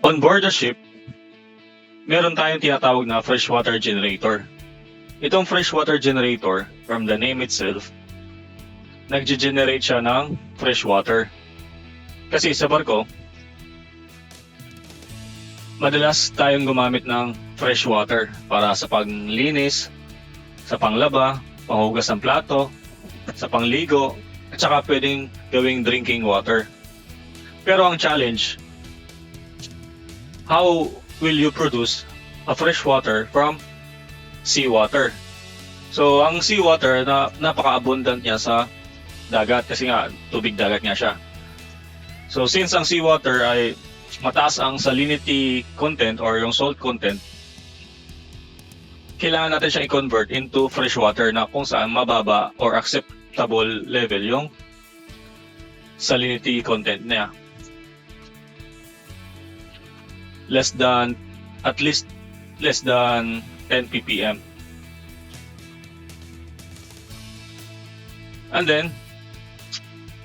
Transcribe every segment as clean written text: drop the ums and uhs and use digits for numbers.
On board the ship, meron tayong tinatawag na freshwater generator. Itong freshwater generator, from the name itself, nag-generate siya ng freshwater. Kasi sa barko, madalas tayong gumamit ng freshwater para sa panglinis, sa panglaba, panghugas ng plato, sa pangligo, at saka pwedeng gawing drinking water. Pero ang challenge, how will you produce a freshwater from seawater? So, ang seawater, napaka-abundant niya sa dagat kasi nga, tubig dagat nga siya. So, since ang seawater ay mataas ang salinity content or yung salt content, kailangan natin siya i-convert into freshwater na kung saan mababa or acceptable level yung salinity content niya. At least less than 10 ppm. And then,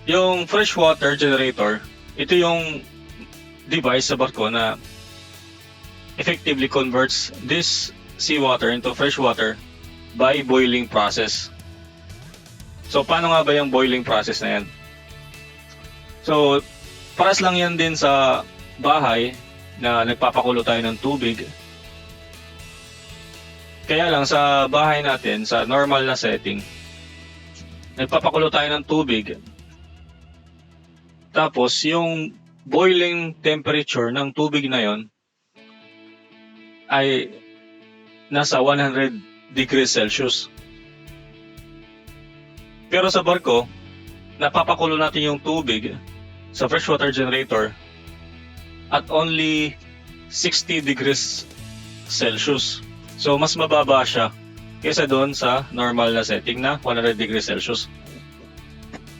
yung freshwater generator, ito yung device sa barko na effectively converts this seawater into freshwater by boiling process. So, paano nga ba yung boiling process na yan? So, paras lang yan din sa bahay na nagpapakulo tayo ng tubig. Kaya lang sa bahay natin, sa normal na setting, nagpapakulo tayo ng tubig. Tapos yung boiling temperature ng tubig na yon ay nasa 100 degrees Celsius. Pero sa barko, napapakulo natin yung tubig sa freshwater generator at only 60 degrees Celsius. So, mas mababa siya kaysa doon sa normal na setting na 100 degrees Celsius.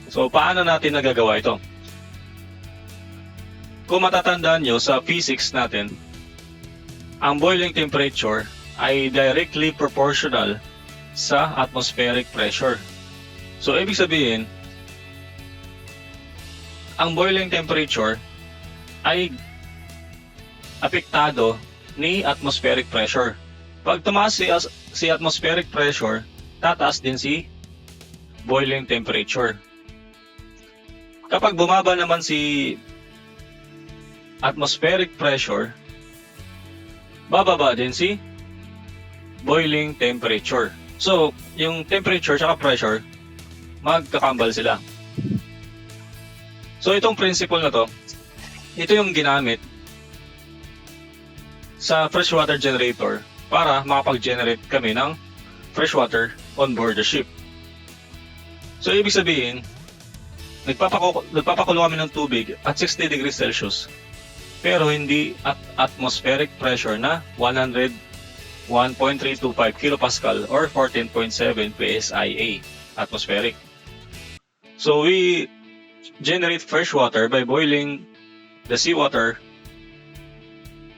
So, paano natin nagagawa ito? Kung matatandaan nyo sa physics natin, ang boiling temperature ay directly proportional sa atmospheric pressure. So, ibig sabihin, ang boiling temperature ay apektado ni atmospheric pressure. Pag tumaas si atmospheric pressure, tataas din si boiling temperature. Kapag bumaba naman si atmospheric pressure, bababa din si boiling temperature. So, yung temperature at pressure, magkakambal sila. So, itong principle na to, ito yung ginamit sa freshwater generator para makapag-generate kami ng freshwater on board the ship. So, ibig sabihin, nagpapakulo kami ng tubig at 60 degrees Celsius, pero hindi at atmospheric pressure na 101.325 kilopascal or 14.7 psia atmospheric. So, we generate freshwater by boiling the seawater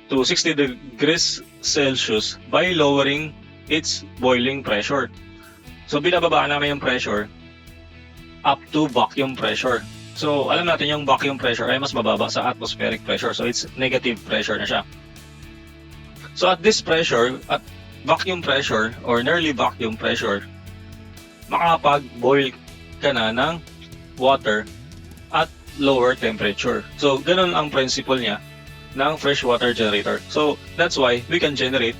to 60 degrees Celsius by lowering its boiling pressure. So, binababa namin yung pressure up to vacuum pressure. So, alam natin yung vacuum pressure ay mas mababa sa atmospheric pressure. So, it's negative pressure na siya. So, at this pressure, at vacuum pressure or nearly vacuum pressure, makakapag-boil ka na ng water at lower temperature. So, ganun ang principle niya ng freshwater generator. So, that's why we can generate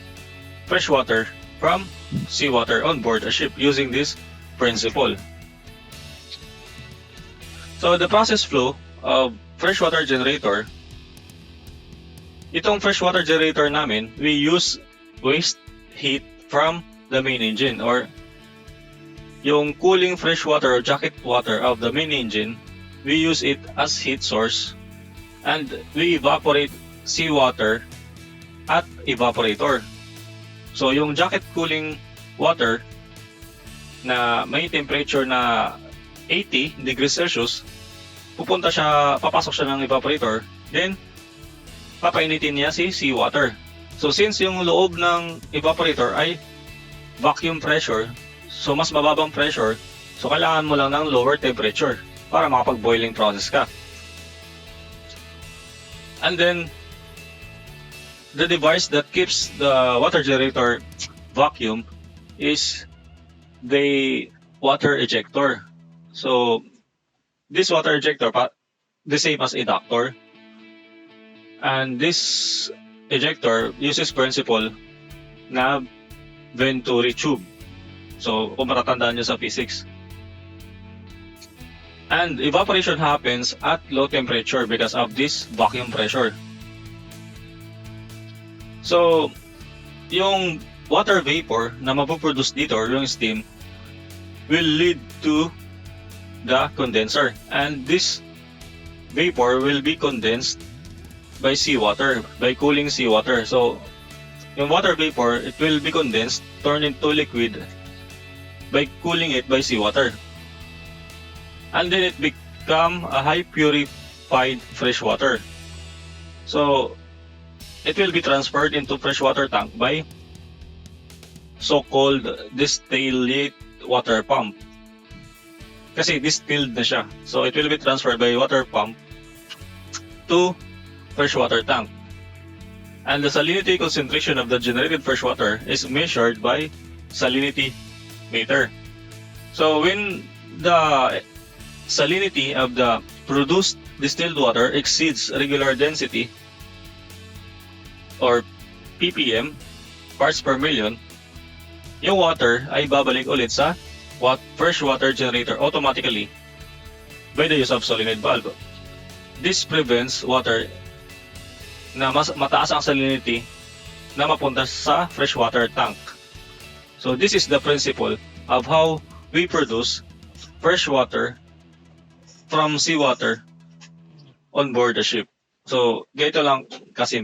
freshwater from seawater on board a ship using this principle. So, the process flow of freshwater generator, itong freshwater generator namin, we use waste heat from the main engine or yung cooling freshwater or jacket water of the main engine, we use it as heat source and we evaporate seawater at evaporator. So, yung jacket cooling water na may temperature na 80 degrees Celsius, papasok siya ng evaporator, then papainitin niya si seawater. So, since yung loob ng evaporator ay vacuum pressure, so mas mababang pressure, so kailangan mo lang ng lower temperature para makapag-boiling process ka. And then, the device that keeps the water generator vacuum is the water ejector. So this water ejector, the same as a ductor, and this ejector uses principle na Venturi tube. So kung matatandaan nyo sa physics. And evaporation happens at low temperature because of this vacuum pressure. So, yung water vapor na mapoproduce dito, or yung steam, will lead to the condenser. And this vapor will be condensed by seawater, by cooling seawater. So, yung water vapor, it will be condensed, turned into liquid by cooling it by seawater. And then it become a high purified fresh water. So, it will be transferred into freshwater tank by so-called distillate water pump. Kasi distilled na siya. So, it will be transferred by water pump to freshwater tank. And the salinity concentration of the generated freshwater is measured by salinity meter. So, when the salinity of the produced distilled water exceeds regular density or ppm, parts per million, yung water ay babalik ulit sa freshwater generator automatically by the use of solenoid valve. This prevents water na mataas ang salinity na mapunta sa freshwater tank. So this is the principle of how we produce freshwater from seawater on board the ship. So, ganito lang kasi